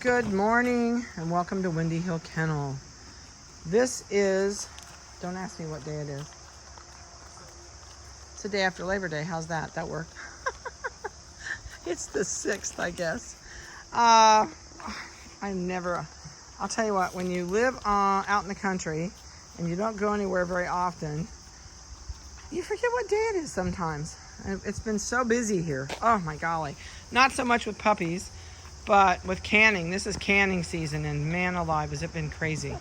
Good morning and welcome to Windy Hill Kennel. This is, don't ask me what day it is. It's the day after Labor Day. How's that? That worked. It's the 6th, I guess. I'll tell you what, when you live out in the country and you don't go anywhere very often, you forget what day it is sometimes. It's been so busy here. Oh my golly. Not so much with puppies, but with canning. This is canning season, and man alive, has it been crazy.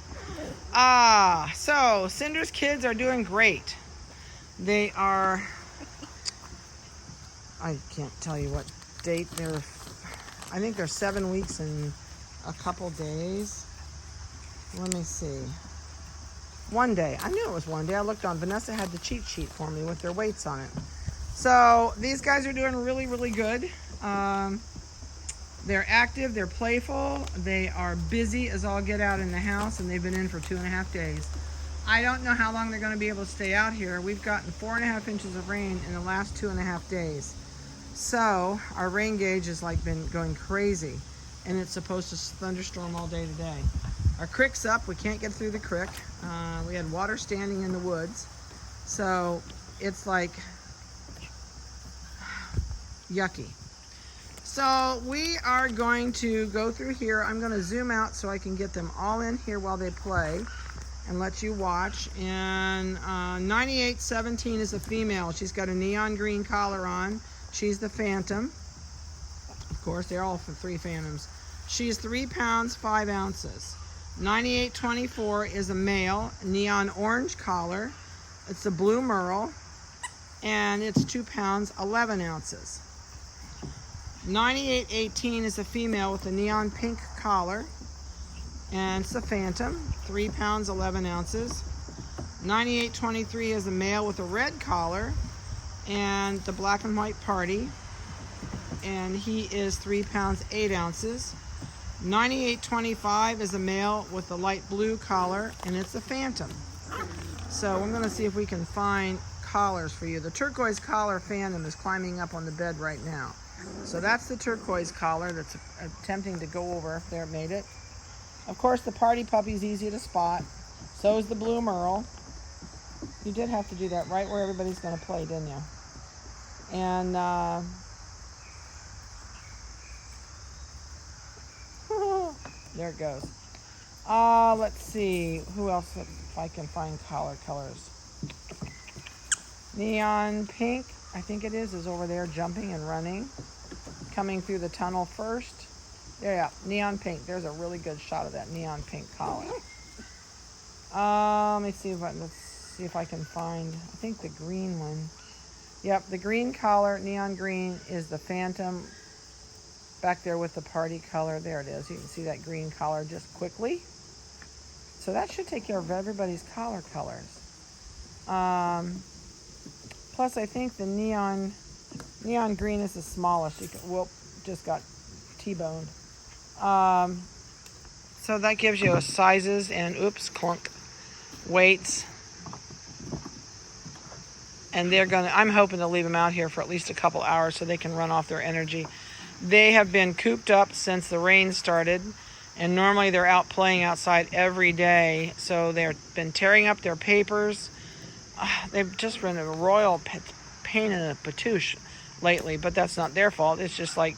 So Cinders kids are doing great. They are, I can't tell you what date I think they're 7 weeks and a couple days. Let me see. One day. I knew it was one day. I looked on. Vanessa had the cheat sheet for me with their weights on it. So these guys are doing really, really good. They're active, they're playful, they are busy as all get out in the house, and they've been in for 2.5 days. I don't know how long they're going to be able to stay out here. We've gotten 4.5 inches of rain in the last 2.5 days. So our rain gauge has been going crazy, and it's supposed to thunderstorm all day today. Our creek's up. We can't get through the creek. We had water standing in the woods, so it's like yucky. So we are going to go through here. I'm going to zoom out so I can get them all in here while they play and let you watch. And 9817 is a female. She's got a neon green collar on. She's the Phantom. Of course, they're all 3 Phantoms. She's 3 pounds, 5 ounces. 9824 is a male, neon orange collar. It's a blue merle, and it's 2 pounds, 11 ounces. 9818 is a female with a neon pink collar, and it's a Phantom, 3 pounds, 11 ounces. 9823 is a male with a red collar and the black and white party, and he is 3 pounds, 8 ounces. 9825 is a male with the light blue collar, and it's a Phantom. So I'm going to see if we can find collars for you. The turquoise collar Phantom is climbing up on the bed right now. So that's the turquoise collar that's attempting to go over. There, it made it. Of course, the party puppy's easy to spot. So is the blue merle. You did have to do that right where everybody's going to play, didn't you? And there it goes. Let's see who else, if I can find collar colors. Neon pink, I think it is over there jumping and running. Coming through the tunnel first. Yeah, neon pink. There's a really good shot of that neon pink collar. Let's see if I can find, I think the green one. Yep, the green collar, neon green, is the Phantom. Back there with the party color. There it is. You can see that green collar just quickly. So that should take care of everybody's collar colors. Plus, I think the neon green is the smallest. Just got T-boned. So that gives you sizes and clunk, weights. And I'm hoping to leave them out here for at least a couple hours so they can run off their energy. They have been cooped up since the rain started, and normally they're out playing outside every day. So they've been tearing up their papers. They've just been a royal pain in the patouche lately, but that's not their fault. It's just like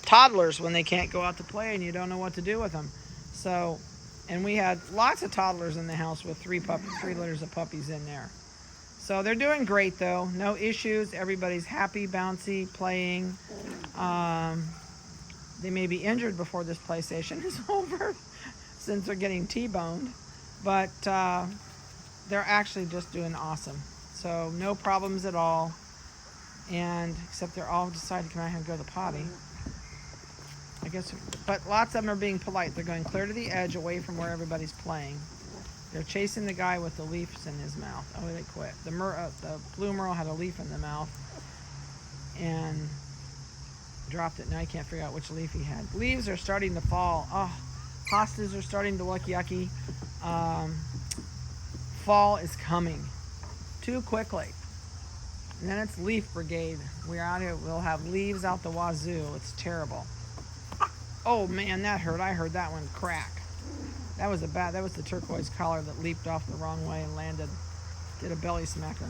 toddlers when they can't go out to play and you don't know what to do with them. So, and we had lots of toddlers in the house with 3 litters of puppies in there. So they're doing great though. No issues. Everybody's happy, bouncy, playing. They may be injured before this play station is over since they're getting T-boned, but they're actually just doing awesome. So no problems at all. And except they're all decided to come out here and go to the potty. I guess, but lots of them are being polite. They're going clear to the edge away from where everybody's playing. They're chasing the guy with the leaves in his mouth. Oh, they quit. The blue merle had a leaf in the mouth and dropped it. Now I can't figure out which leaf he had. Leaves are starting to fall. Oh, hostas are starting to look yucky. Fall is coming too quickly. And then it's leaf brigade. We're out here. We'll have leaves out the wazoo. It's terrible. Oh man, that hurt. I heard that one crack. That was the turquoise collar that leaped off the wrong way and landed, did a belly smacker.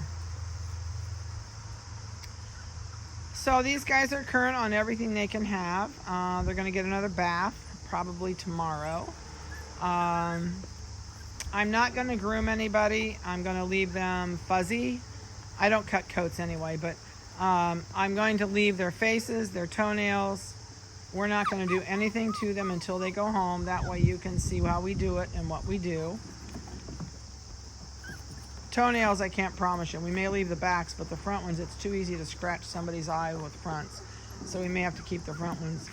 So these guys are current on everything they can have. They're going to get another bath probably tomorrow. I'm not going to groom anybody. I'm going to leave them fuzzy. I don't cut coats anyway, but I'm going to leave their faces, their toenails. We're not going to do anything to them until they go home. That way you can see how we do it and what we do. Toenails, I can't promise you. We may leave the backs, but the front ones, it's too easy to scratch somebody's eye with fronts. So we may have to keep the front ones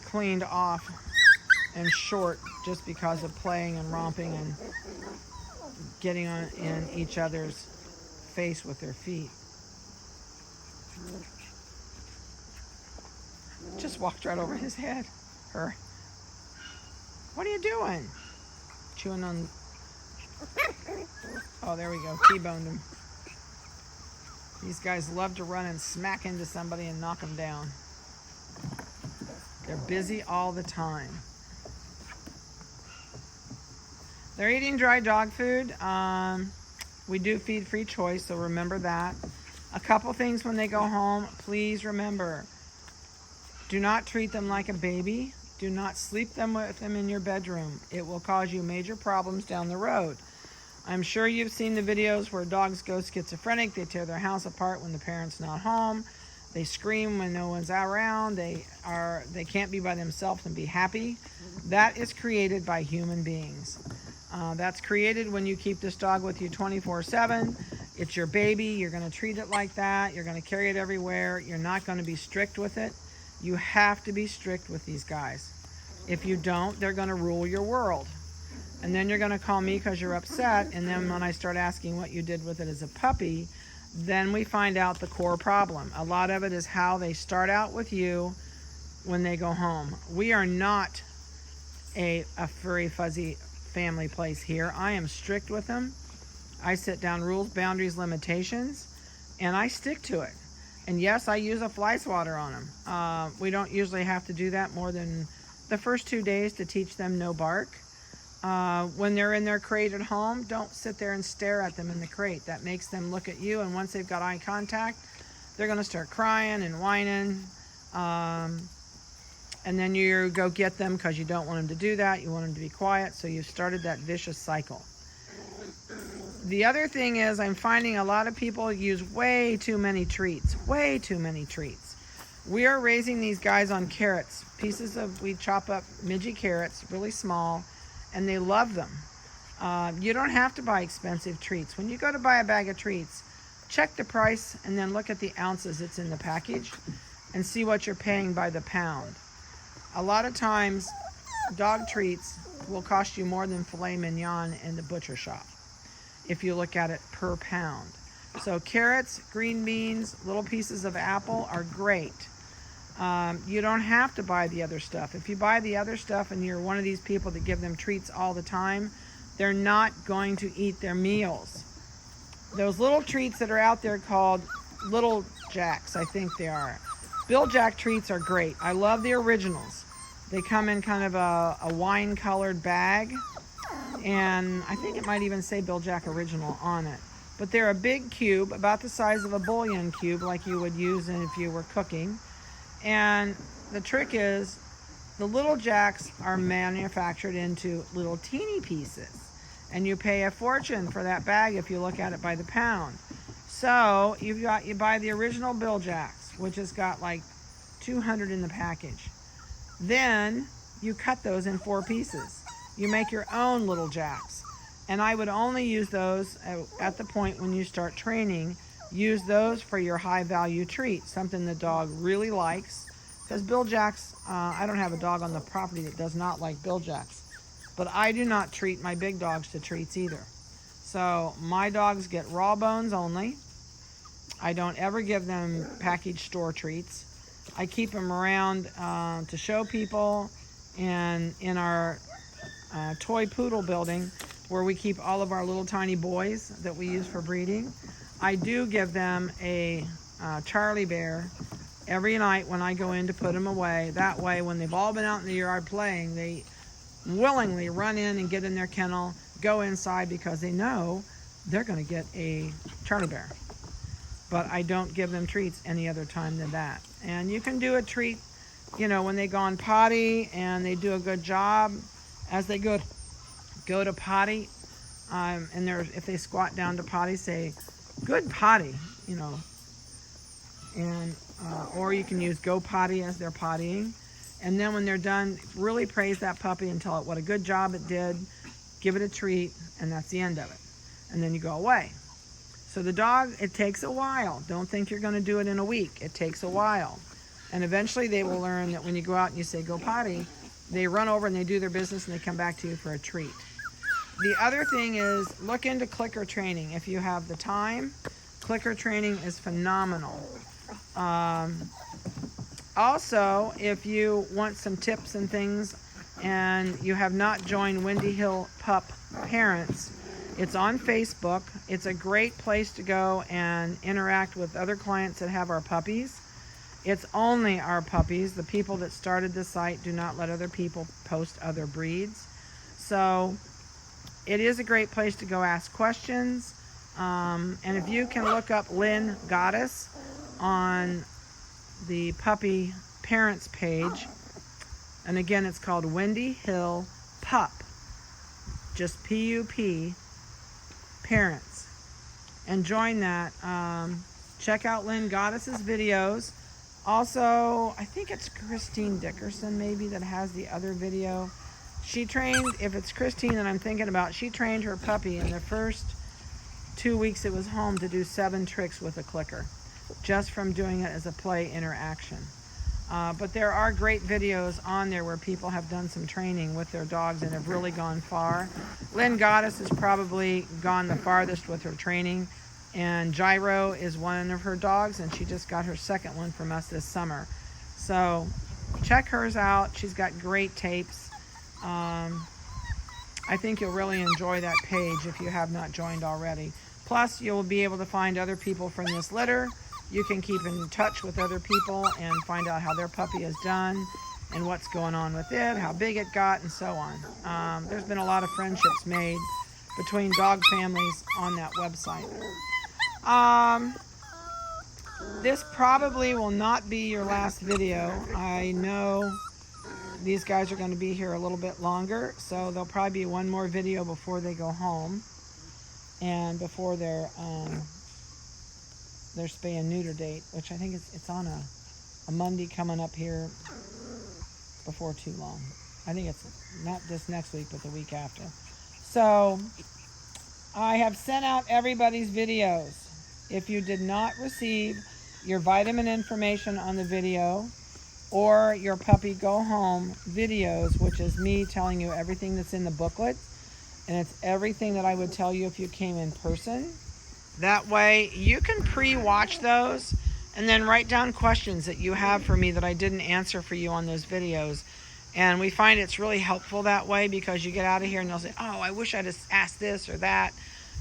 cleaned off and short just because of playing and romping and getting on in each other's face with their feet. Just walked right over his head. Her. What are you doing? Chewing on... Oh, there we go. T-boned him. These guys love to run and smack into somebody and knock them down. They're busy all the time. They're eating dry dog food. We do feed free choice, so remember that. A couple things when they go home. Please remember, do not treat them like a baby. Do not sleep with them in your bedroom. It will cause you major problems down the road. I'm sure you've seen the videos where dogs go schizophrenic. They tear their house apart when the parent's not home. They scream when no one's around. They can't be by themselves and be happy. That is created by human beings. That's created when you keep this dog with you 24/7. It's your baby. You're going to treat it like that. You're going to carry it everywhere. You're not going to be strict with it. You have to be strict with these guys. If you don't, they're going to rule your world. And then you're going to call me because you're upset. And then when I start asking what you did with it as a puppy, then we find out the core problem. A lot of it is how they start out with you when they go home. We are not a furry, fuzzy family place here. I am strict with them. I set down rules, boundaries, limitations, and I stick to it. And yes, I use a fly swatter on them. We don't usually have to do that more than the first 2 days to teach them no bark. When they're in their crate at home, don't sit there and stare at them in the crate. That makes them look at you, and once they've got eye contact, they're going to start crying and whining. And then you go get them because you don't want them to do that. You want them to be quiet, so you've started that vicious cycle. The other thing is I'm finding a lot of people use way too many treats. Way too many treats. We are raising these guys on carrots. We chop up midgy carrots, really small, and they love them. You don't have to buy expensive treats. When you go to buy a bag of treats, check the price and then look at the ounces that's in the package and see what you're paying by the pound. A lot of times, dog treats will cost you more than filet mignon in the butcher shop if you look at it per pound. So carrots, green beans, little pieces of apple are great. You don't have to buy the other stuff. If you buy the other stuff and you're one of these people that give them treats all the time, they're not going to eat their meals. Those little treats that are out there called Little Jacks, I think they are. Bill Jack treats are great. I love the originals. They come in kind of a wine-colored bag, and I think it might even say Bill Jack Original on it. But they're a big cube, about the size of a bouillon cube, like you would use if you were cooking. And the trick is, the Little Jacks are manufactured into little teeny pieces. And you pay a fortune for that bag if you look at it by the pound. So you buy the original Bill Jacks, which has got like 200 in the package. Then you cut those in 4 pieces. You make your own Little Jacks. And I would only use those at the point when you start training. Use those for your high value treat, something the dog really likes. Because Bill Jacks, I don't have a dog on the property that does not like Bill Jacks. But I do not treat my big dogs to treats either. So my dogs get raw bones only. I don't ever give them packaged store treats. I keep them around to show people, and in our toy poodle building where we keep all of our little tiny boys that we use for breeding, I do give them a Charlie Bear every night when I go in to put them away. That way, when they've all been out in the yard playing, they willingly run in and get in their kennel, go inside, because they know they're going to get a Charlie Bear. But I don't give them treats any other time than that. And you can do a treat, you know, when they go on potty and they do a good job as they go to potty. And if they squat down to potty, say, "Good potty," you know. And or you can use "Go potty" as they're pottying. And then when they're done, really praise that puppy and tell it what a good job it did. Give it a treat, and that's the end of it. And then you go away. So the dog, it takes a while. Don't think you're going to do it in a week. It takes a while. And eventually they will learn that when you go out and you say, "Go potty," they run over and they do their business and they come back to you for a treat. The other thing is, look into clicker training. If you have the time, clicker training is phenomenal. Also, if you want some tips and things and you have not joined Windy Hill Pup Parents, it's on Facebook. It's a great place to go and interact with other clients that have our puppies. It's only our puppies. The people that started the site do not let other people post other breeds. So it is a great place to go ask questions. And if you can look up Lynn Goddess on the puppy parents page, and again, it's called Windy Hill Pup, just P-U-P, Parents, and join that. Check out Lynn Goddess's videos. Also, I think it's Christine Dickerson maybe that has the other video. She trained, if it's Christine that I'm thinking about, she trained her puppy in the first 2 weeks it was home to do 7 tricks with a clicker, just from doing it as a play interaction. But there are great videos on there where people have done some training with their dogs and have really gone far. Lynn Goddess has probably gone the farthest with her training, and Gyro is one of her dogs, and she just got her second one from us this summer. So check hers out. She's got great tapes. I think you'll really enjoy that page if you have not joined already. Plus, you'll be able to find other people from this litter. You can keep in touch with other people and find out how their puppy is done and what's going on with it, how big it got, and so on. There's been a lot of friendships made between dog families on that website. This probably will not be your last video. I know these guys are going to be here a little bit longer, so there'll probably be one more video before they go home and before their spay and neuter date, which I think it's on a Monday coming up here before too long. I think it's not this next week, but the week after. So I have sent out everybody's videos. If you did not receive your vitamin information on the video, or your puppy go home videos, which is me telling you everything that's in the booklet, and it's everything that I would tell you if you came in person. That way you can pre-watch those and then write down questions that you have for me that I didn't answer for you on those videos. And we find it's really helpful that way, because you get out of here and they'll say, "Oh, I wish I'd asked this or that."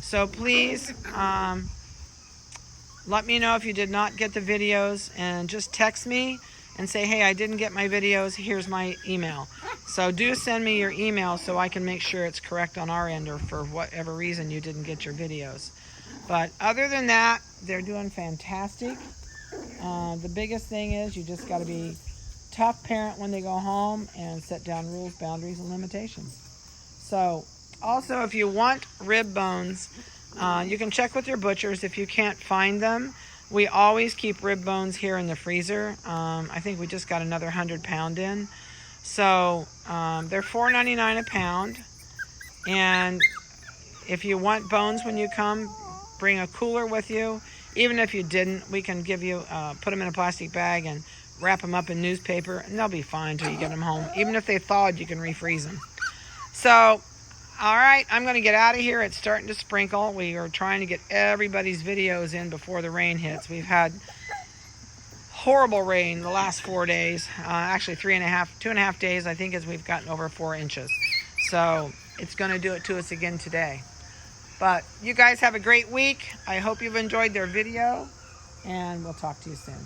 So please let me know if you did not get the videos, and just text me and say, "Hey, I didn't get my videos. Here's my email." So do send me your email so I can make sure it's correct on our end, or for whatever reason you didn't get your videos. But other than that, they're doing fantastic. The biggest thing is you just got to be tough parent when they go home and set down rules, boundaries, and limitations. So also, if you want rib bones, you can check with your butchers if you can't find them. We always keep rib bones here in the freezer. I think we just got another 100-pound in. So they're $4.99 a pound. And if you want bones when you come, bring a cooler with you. Even if you didn't, we can give you, put them in a plastic bag and wrap them up in newspaper, and they'll be fine till you get them home. Even if they thawed, you can refreeze them. So, all right, I'm going to get out of here. It's starting to sprinkle. We are trying to get everybody's videos in before the rain hits. We've had horrible rain the last 4 days. Actually, 2.5 days, I think, as we've gotten over 4 inches. So it's going to do it to us again today. But you guys have a great week. I hope you've enjoyed their video, and we'll talk to you soon.